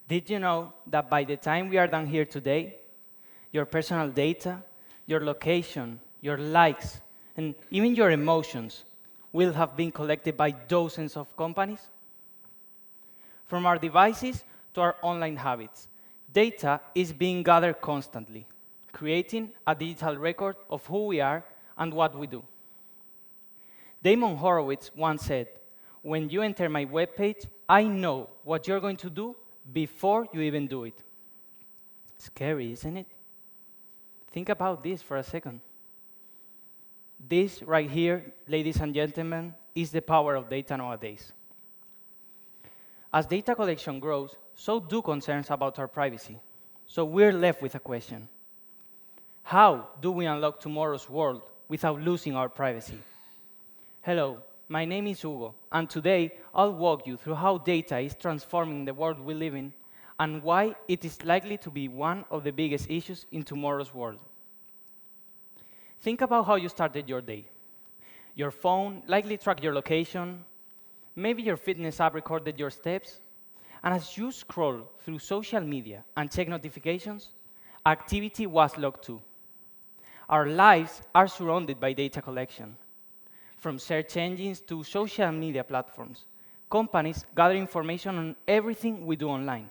Did you know that by the time we are done here today, your personal data, your location, your likes, and even your emotions will have been collected by dozens of companies? From our devices to our online habits, data is being gathered constantly, creating a digital record of who we are and what we do. Damon Horowitz once said, "When you enter my webpage, I know what you're going to do before you even do it." Scary, isn't it? Think about this for a second. This right here, ladies and gentlemen, is the power of data nowadays. As data collection grows, so do concerns about our privacy. So we're left with a question. How do we unlock tomorrow's world without losing our privacy? Hello, my name is Hugo, and today I'll walk you through how data is transforming the world we live in and why it is likely to be one of the biggest issues in tomorrow's world. Think about how you started your day. Your phone likely tracked your location, maybe your fitness app recorded your steps, and as you scroll through social media and check notifications, activity was logged too. Our lives are surrounded by data collection. From search engines to social media platforms, companies gather information on everything we do online.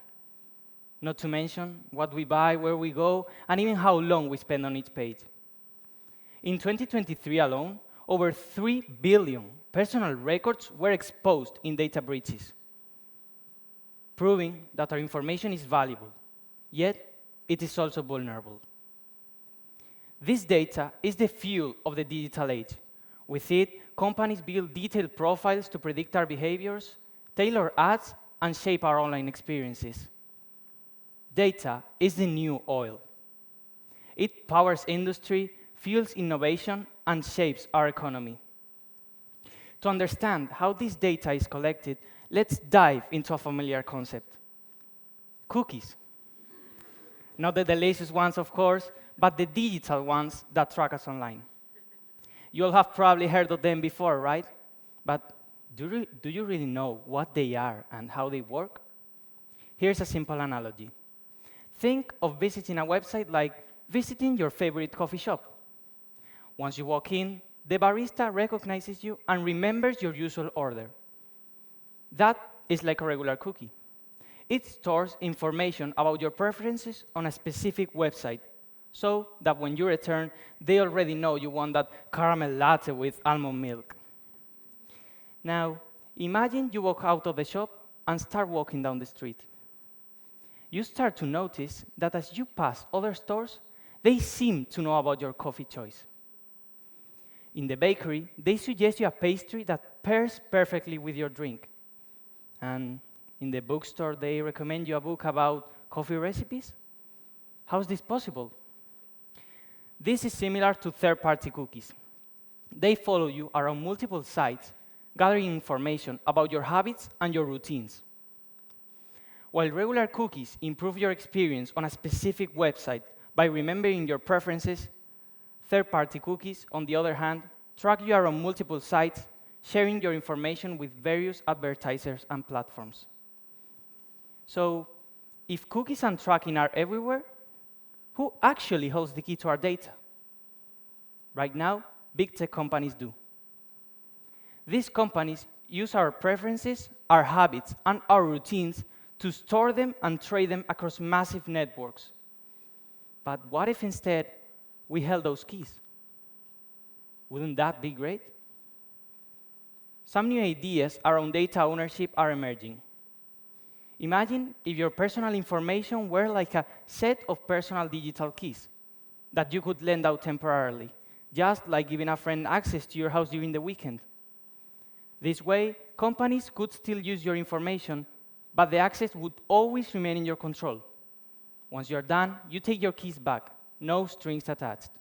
Not to mention what we buy, where we go, and even how long we spend on each page. In 2023 alone, over 3 billion personal records were exposed in data breaches, proving that our information is valuable, yet it is also vulnerable. This data is the fuel of the digital age. With it, companies build detailed profiles to predict our behaviors, tailor ads, and shape our online experiences. Data is the new oil. It powers industry, fuels innovation, and shapes our economy. To understand how this data is collected, let's dive into a familiar concept: cookies. Not the delicious ones, of course, but the digital ones that track us online. You all have probably heard of them before, right? But do you really know what they are and how they work? Here's a simple analogy. Think of visiting a website like visiting your favorite coffee shop. Once you walk in, the barista recognizes you and remembers your usual order. That is like a regular cookie. It stores information about your preferences on a specific website, so that when you return, they already know you want that caramel latte with almond milk. Now, imagine you walk out of the shop and start walking down the street. You start to notice that as you pass other stores, they seem to know about your coffee choice. In the bakery, they suggest you a pastry that pairs perfectly with your drink. And in the bookstore, they recommend you a book about coffee recipes. How's this possible? This is similar to third-party cookies. They follow you around multiple sites, gathering information about your habits and your routines. While regular cookies improve your experience on a specific website by remembering your preferences, third-party cookies, on the other hand, track you around multiple sites, sharing your information with various advertisers and platforms. So, if cookies and tracking are everywhere, who actually holds the key to our data? Right now, big tech companies do. These companies use our preferences, our habits, and our routines to store them and trade them across massive networks. But what if instead we held those keys? Wouldn't that be great? Some new ideas around data ownership are emerging. Imagine if your personal information were like a set of personal digital keys that you could lend out temporarily, just like giving a friend access to your house during the weekend. This way, companies could still use your information, but the access would always remain in your control. Once you're done, you take your keys back, no strings attached.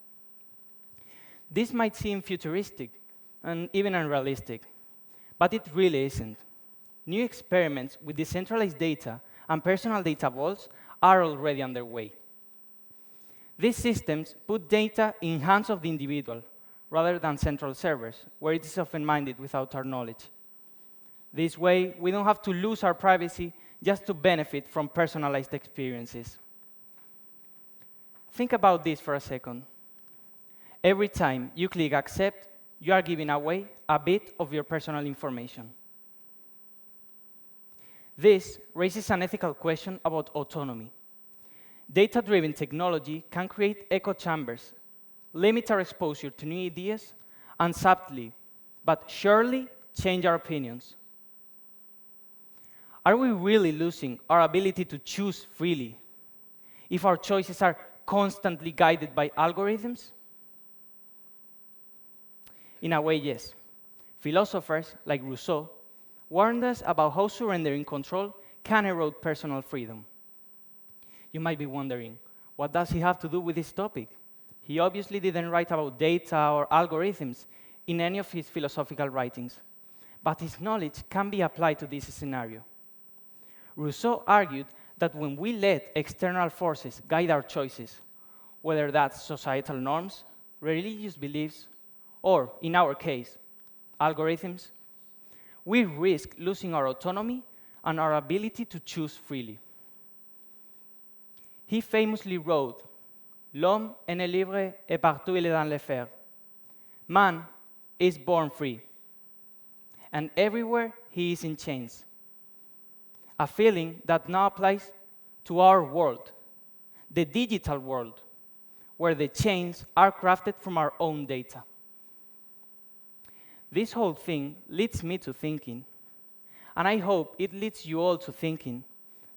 This might seem futuristic and even unrealistic, but it really isn't. New experiments with decentralized data and personal data vaults are already underway. These systems put data in hands of the individual, rather than central servers, where it is often minded without our knowledge. This way, we don't have to lose our privacy just to benefit from personalized experiences. Think about this for a second. Every time you click accept, you are giving away a bit of your personal information. This raises an ethical question about autonomy. Data-driven technology can create echo chambers, limit our exposure to new ideas, and subtly, but surely, change our opinions. Are we really losing our ability to choose freely if our choices are constantly guided by algorithms? In a way, yes. Philosophers like Rousseau warned us about how surrendering control can erode personal freedom. You might be wondering, what does he have to do with this topic? He obviously didn't write about data or algorithms in any of his philosophical writings, but his knowledge can be applied to this scenario. Rousseau argued that when we let external forces guide our choices, whether that's societal norms, religious beliefs, or, in our case, algorithms, we risk losing our autonomy and our ability to choose freely. He famously wrote, "L'homme est né libre et partout il est dans les fers." Man is born free, and everywhere he is in chains. A feeling that now applies to our world, the digital world, where the chains are crafted from our own data. This whole thing leads me to thinking, and I hope it leads you all to thinking,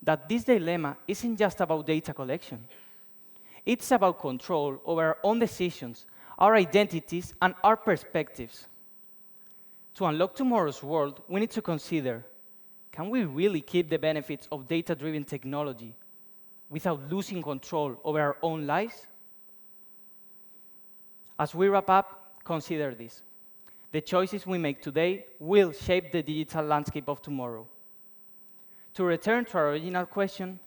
that this dilemma isn't just about data collection. It's about control over our own decisions, our identities, and our perspectives. To unlock tomorrow's world, we need to consider, can we really keep the benefits of data-driven technology without losing control over our own lives? As we wrap up, consider this. The choices we make today will shape the digital landscape of tomorrow. To return to our original question,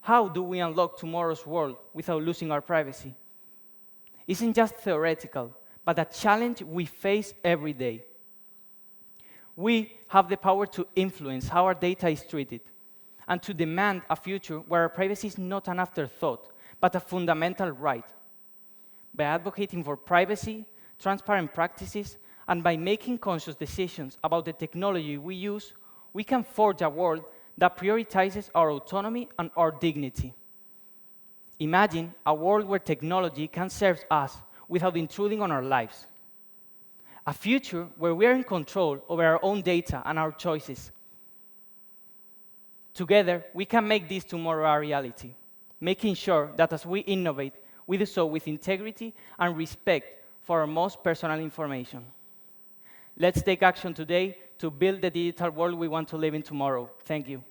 how do we unlock tomorrow's world without losing our privacy? Isn't just theoretical, but a challenge we face every day. We have the power to influence how our data is treated and to demand a future where our privacy is not an afterthought, but a fundamental right. By advocating for privacy, transparent practices, and by making conscious decisions about the technology we use, we can forge a world that prioritizes our autonomy and our dignity. Imagine a world where technology can serve us without intruding on our lives. A future where we are in control over our own data and our choices. Together, we can make this tomorrow a reality, making sure that as we innovate, we do so with integrity and respect for our most personal information. Let's take action today to build the digital world we want to live in tomorrow. Thank you.